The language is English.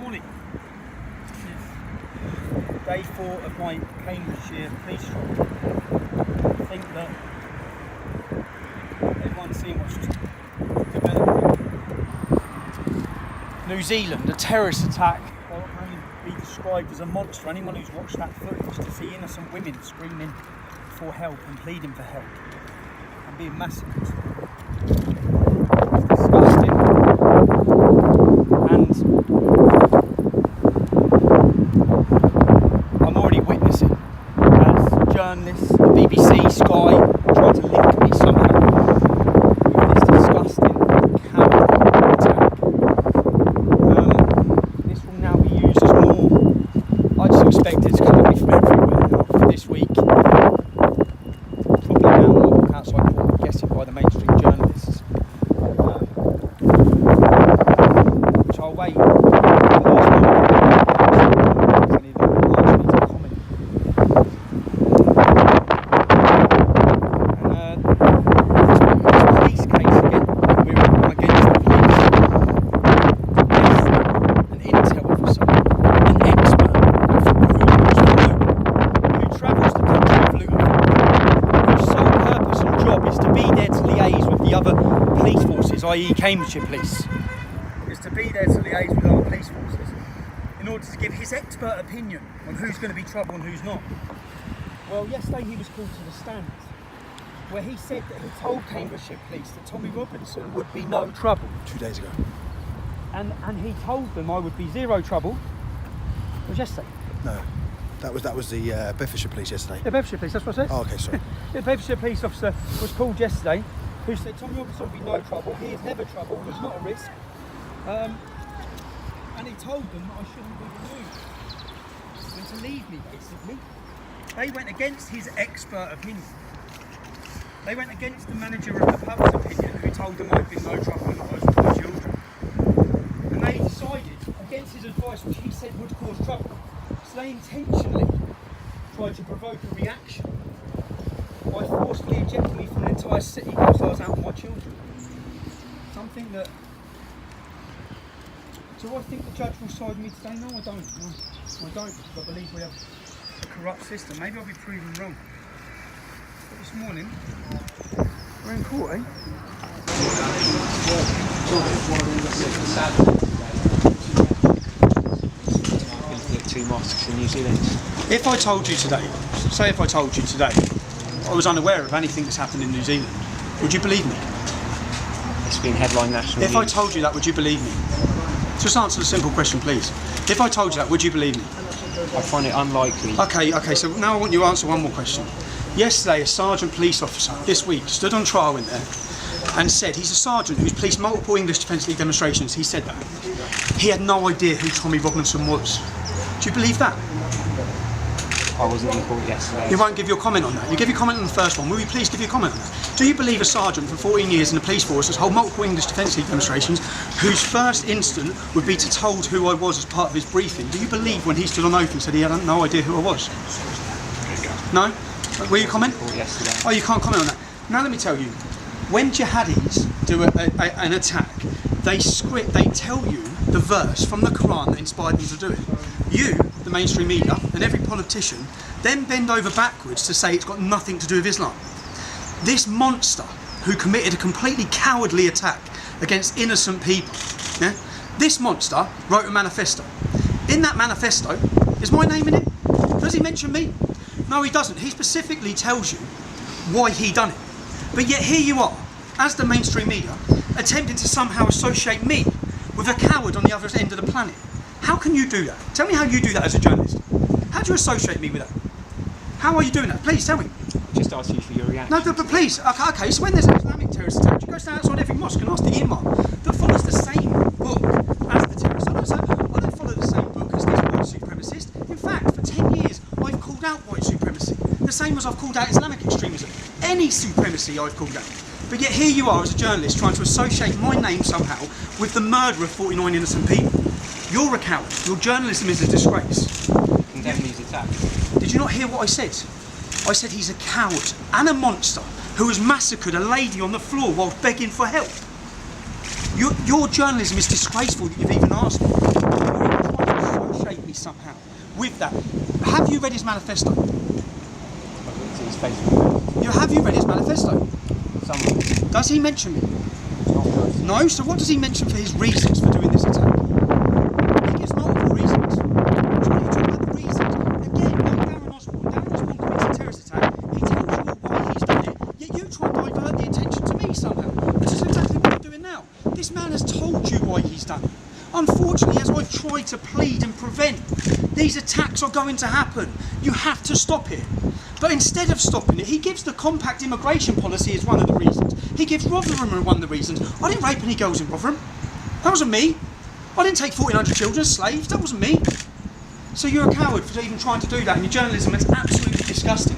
morning. Day 4 of my Cambridgeshire police job. I think that everyone's seeing what's developing. New Zealand, a terrorist attack that will only be described as a monster. Anyone who's watched that footage to see innocent women screaming for help and pleading for help and being massacred. It's disgusting. And I'm already witnessing as journalists, the BBC, Sky, try to link me somehow with this disgusting, cowardly attack. This will now be used as more. I just expect it to come at me from everywhere for this week. Probably now I'll walk outside Port, I'm guessing by the mainstream journalists. Which I'll wait. i.e. Cambridgeshire Police, is to be there to liaise with other police forces in order to give his expert opinion on who's going to be trouble and who's not. Well, yesterday he was called to the stand where he said that he told Cambridgeshire Police that Tommy Robinson would be no trouble. 2 days ago. And he told them I would be zero trouble. It was yesterday. No, that was the Bedfordshire Police yesterday. The Bedfordshire Police, that's what I said. Oh, okay, sorry. The Bedfordshire Police officer was called yesterday who said Tommy Robinson would be no trouble, he is never trouble, he's not a risk. And he told them that I shouldn't be removed and to leave me, basically. They went against his expert opinion. They went against the manager of the pub's opinion who told them I'd been no trouble and I was with my children. And they decided against his advice, which he said would cause trouble. So they intentionally tried to provoke a reaction by forcibly ejecting me from an entire city whilst I was out with my children. Something that... Do I think the judge will side with me today? No, I don't. No, I don't, because I believe we have a corrupt system. Maybe I'll be proven wrong. But this morning, we're in court, eh? Two mosques in New Zealand. If I told you today, say if I told you today, I was unaware of anything that's happened in New Zealand, would you believe me? It's been headline national If news. I told you that, would you believe me? Just answer the simple question, please. If I told you that, would you believe me? I find it unlikely. Okay, so now I want you to answer one more question. Yesterday, a sergeant police officer, this week, stood on trial in there and said, he's a sergeant who's policed multiple English Defence League demonstrations, he said that. He had no idea who Tommy Robinson was. Do you believe that? I wasn't in court yesterday. You won't give your comment on that. You give your comment on the first one. Will you please give your comment on that? Do you believe a sergeant for 14 years in the police force has held multiple English Defence League demonstrations whose first instant would be to told who I was as part of his briefing? Do you believe when he stood on oath and said he had no idea who I was? No? Will you comment? Yesterday. Oh, you can't comment on that. Now let me tell you, when jihadis do an attack, they tell you the verse from the Quran that inspired them to do it. You, the mainstream media, and every politician then bend over backwards to say it's got nothing to do with Islam. This monster who committed a completely cowardly attack against innocent people, yeah? This monster wrote a manifesto. In that manifesto, is my name in it? Does he mention me? No, he doesn't. He specifically tells you why he done it. But yet here you are, as the mainstream media, attempting to somehow associate me with a coward on the other end of the planet. How can you do that? Tell me how you do that as a journalist. How do you associate me with that? How are you doing that? Please tell me. Just ask you for your reaction. No, but please. Okay, so when there's an Islamic terrorist attack, you go stand outside every mosque and ask the imam that follows the same book as the terrorist. I don't follow the same book as this white supremacist. In fact, for 10 years, I've called out white supremacy. The same as I've called out Islamic extremism. Any supremacy I've called out. But yet here you are as a journalist trying to associate my name somehow with the murder of 49 innocent people. You're a coward. Your journalism is a disgrace. Condemn these attacks. Did you not hear what I said? I said he's a coward and a monster who has massacred a lady on the floor whilst begging for help. Your journalism is disgraceful that you've even asked me. You're even trying to associate me somehow with that. Have you read his manifesto? It's his Facebook. Have you read his manifesto? Someone. Does he mention me? Not personally. No, so what does he mention for his reasons for doing this attack? He gives multiple reasons. So when you talk about the reasons, again, like Darren Osborne commits a terrorist attack, he tells you all why he's done it, yet you try and divert the attention to me somehow. This is exactly what you're doing now. This man has told you why he's done it. Unfortunately, as I've tried to plead and prevent, these attacks are going to happen. You have to stop it. But instead of stopping it, he gives the compact immigration policy as one of the reasons. He gives Rotherham as one of the reasons. I didn't rape any girls in Rotherham. That wasn't me. I didn't take 1,400 children as slaves. That wasn't me. So you're a coward for even trying to do that, and your journalism is absolutely disgusting.